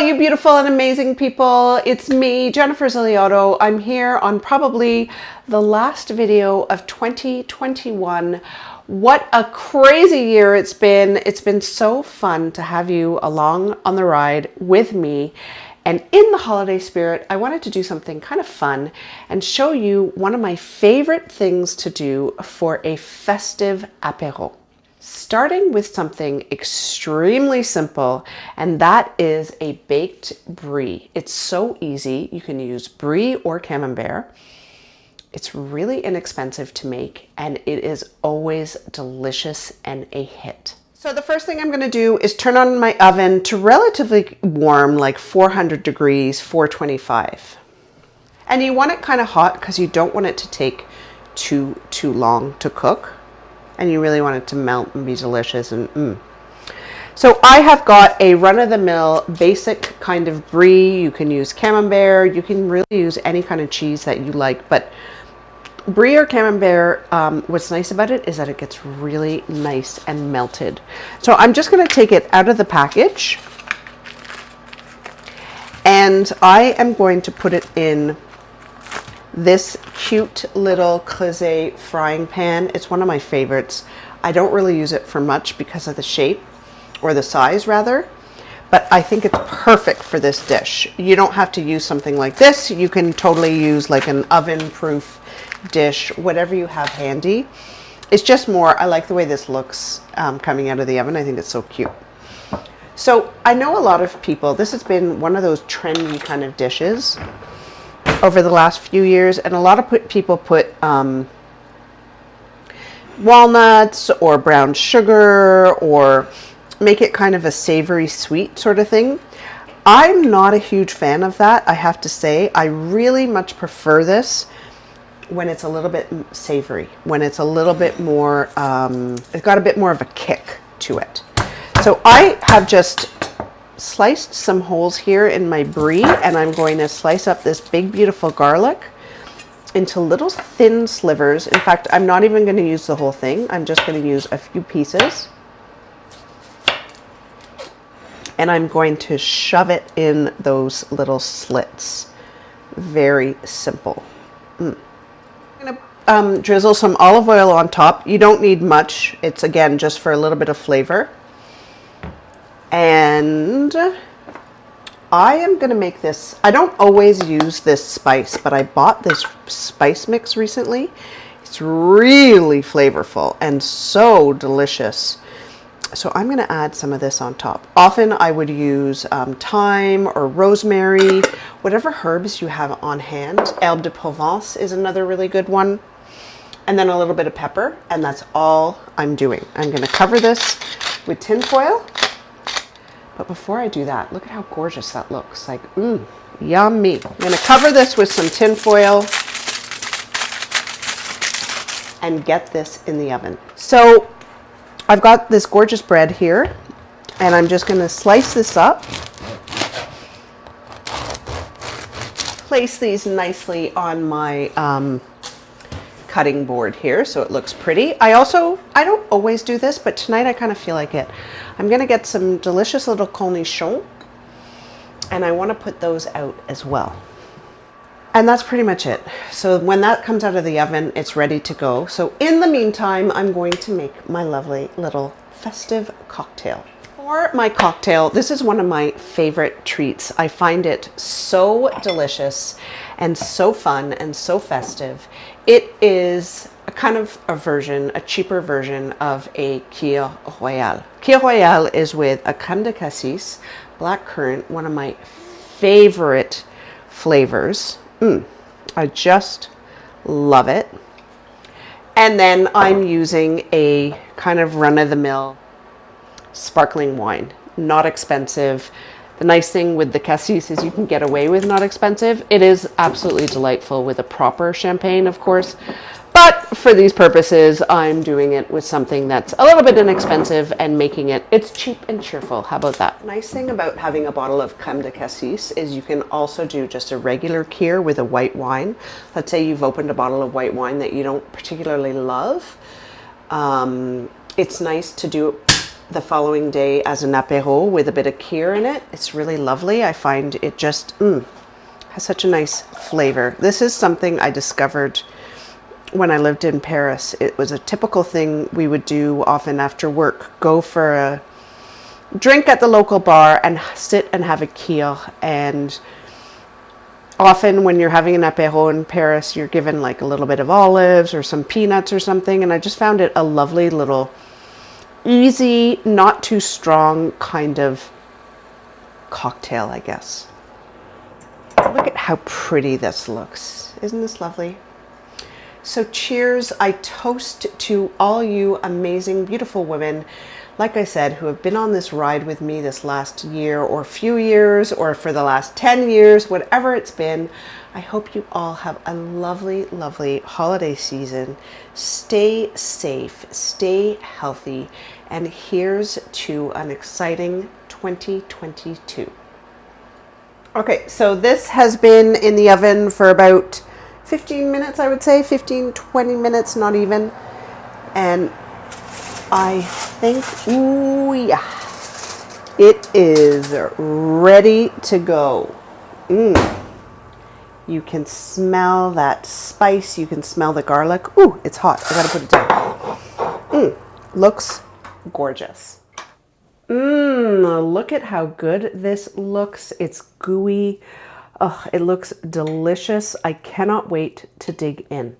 you beautiful and amazing people. It's me, Jennifer Ziliotto. I'm here on probably the last video of 2021. What a crazy year it's been. It's been so fun to have you along on the ride with me. And in the holiday spirit, I wanted to do something kind of fun and show you one of my favorite things to do for a festive apéro. Starting with something extremely simple, and that is a baked brie. It's so easy. You can use brie or camembert. It's really inexpensive to make, and it is always delicious and a hit. So the first thing I'm going to do is turn on my oven to relatively warm, like 400 degrees, 425. And you want it kind of hot because you don't want it to take too long to cook. And you really want it to melt and be delicious. And So I have got a run-of-the-mill basic kind of brie. You can use camembert. You can really use any kind of cheese that you like. But brie or camembert, what's nice about it is that it gets really nice and melted. So I'm just going to take it out of the package. And I am going to put it in this cute little Creuset frying pan. It's one of my favorites. I don't really use it for much because of the shape, or the size rather, but I think it's perfect for this dish. You don't have to use something like this. You can totally use like an oven-proof dish, whatever you have handy. It's just more, I like the way this looks coming out of the oven. I think it's so cute. So I know a lot of people, this has been one of those trendy kind of dishes over the last few years, and a lot of people put walnuts or brown sugar or make it kind of a savory sweet sort of thing. I'm not a huge fan of that, I have to say. I really much prefer this when it's a little bit savory, when it's a little bit more, it's got a bit more of a kick to it. So I have just sliced some holes here in my brie, and I'm going to slice up this big beautiful garlic into little thin slivers. In fact, I'm not even going to use the whole thing. I'm just going to use a few pieces, and I'm going to shove it in those little slits. Very simple. I'm going to drizzle some olive oil on top. You don't need much. It's again just for a little bit of flavor. And I am going to make this, I don't always use this spice, but I bought this spice mix recently. It's really flavorful and so delicious. So I'm going to add some of this on top. Often I would use thyme or rosemary, whatever herbs you have on hand. Herbe de Provence is another really good one. And then a little bit of pepper, and that's all I'm doing. I'm going to cover this with tin foil. But before I do that, look at how gorgeous that looks. Like, yummy. I'm going to cover this with some tin foil and get this in the oven. So I've got this gorgeous bread here, and I'm just going to slice this up. Place these nicely on my cutting board here so it looks pretty. I don't always do this, but tonight I kind of feel like it. I'm going to get some delicious little cornichons, and I want to put those out as well. And that's pretty much it. So when that comes out of the oven, it's ready to go. So in the meantime, I'm going to make my lovely little festive cocktail. For my cocktail, this is one of my favorite treats. I find it so delicious and so fun and so festive. It is a kind of a cheaper version of a Kir Royale. Kir Royale is with a crème de cassis, black currant, one of my favorite flavors. I just love it. And then I'm using a kind of run-of-the-mill sparkling wine, not expensive. The nice thing with the cassis is you can get away with not expensive. It is absolutely delightful with a proper champagne, of course. But for these purposes, I'm doing it with something that's a little bit inexpensive and making it's cheap and cheerful. How about that? Nice thing about having a bottle of crème de cassis is you can also do just a regular Kir with a white wine. Let's say you've opened a bottle of white wine that you don't particularly love. It's nice to do the following day as an apéro with a bit of kefir in it. It's really lovely. I find it just has such a nice flavor. This is something I discovered when I lived in Paris. It was a typical thing we would do often after work, go for a drink at the local bar and sit and have a kefir. And often when you're having an apéro in Paris, you're given like a little bit of olives or some peanuts or something. And I just found it a lovely little easy, not too strong kind of cocktail, I guess. Look at how pretty this looks. Isn't this lovely? So cheers. I toast to all you amazing, beautiful women, like I said, who have been on this ride with me this last year or few years or for the last 10 years, whatever it's been. I hope you all have a lovely, lovely holiday season. Stay safe, stay healthy, and here's to an exciting 2022. Okay, so this has been in the oven for about 15 minutes, I would say, 15, 20 minutes, not even. And I think, ooh, yeah, it is ready to go. You can smell that spice. You can smell the garlic. Ooh, it's hot. I gotta put it down. Looks gorgeous. Look at how good this looks. It's gooey. Oh, it looks delicious. I cannot wait to dig in.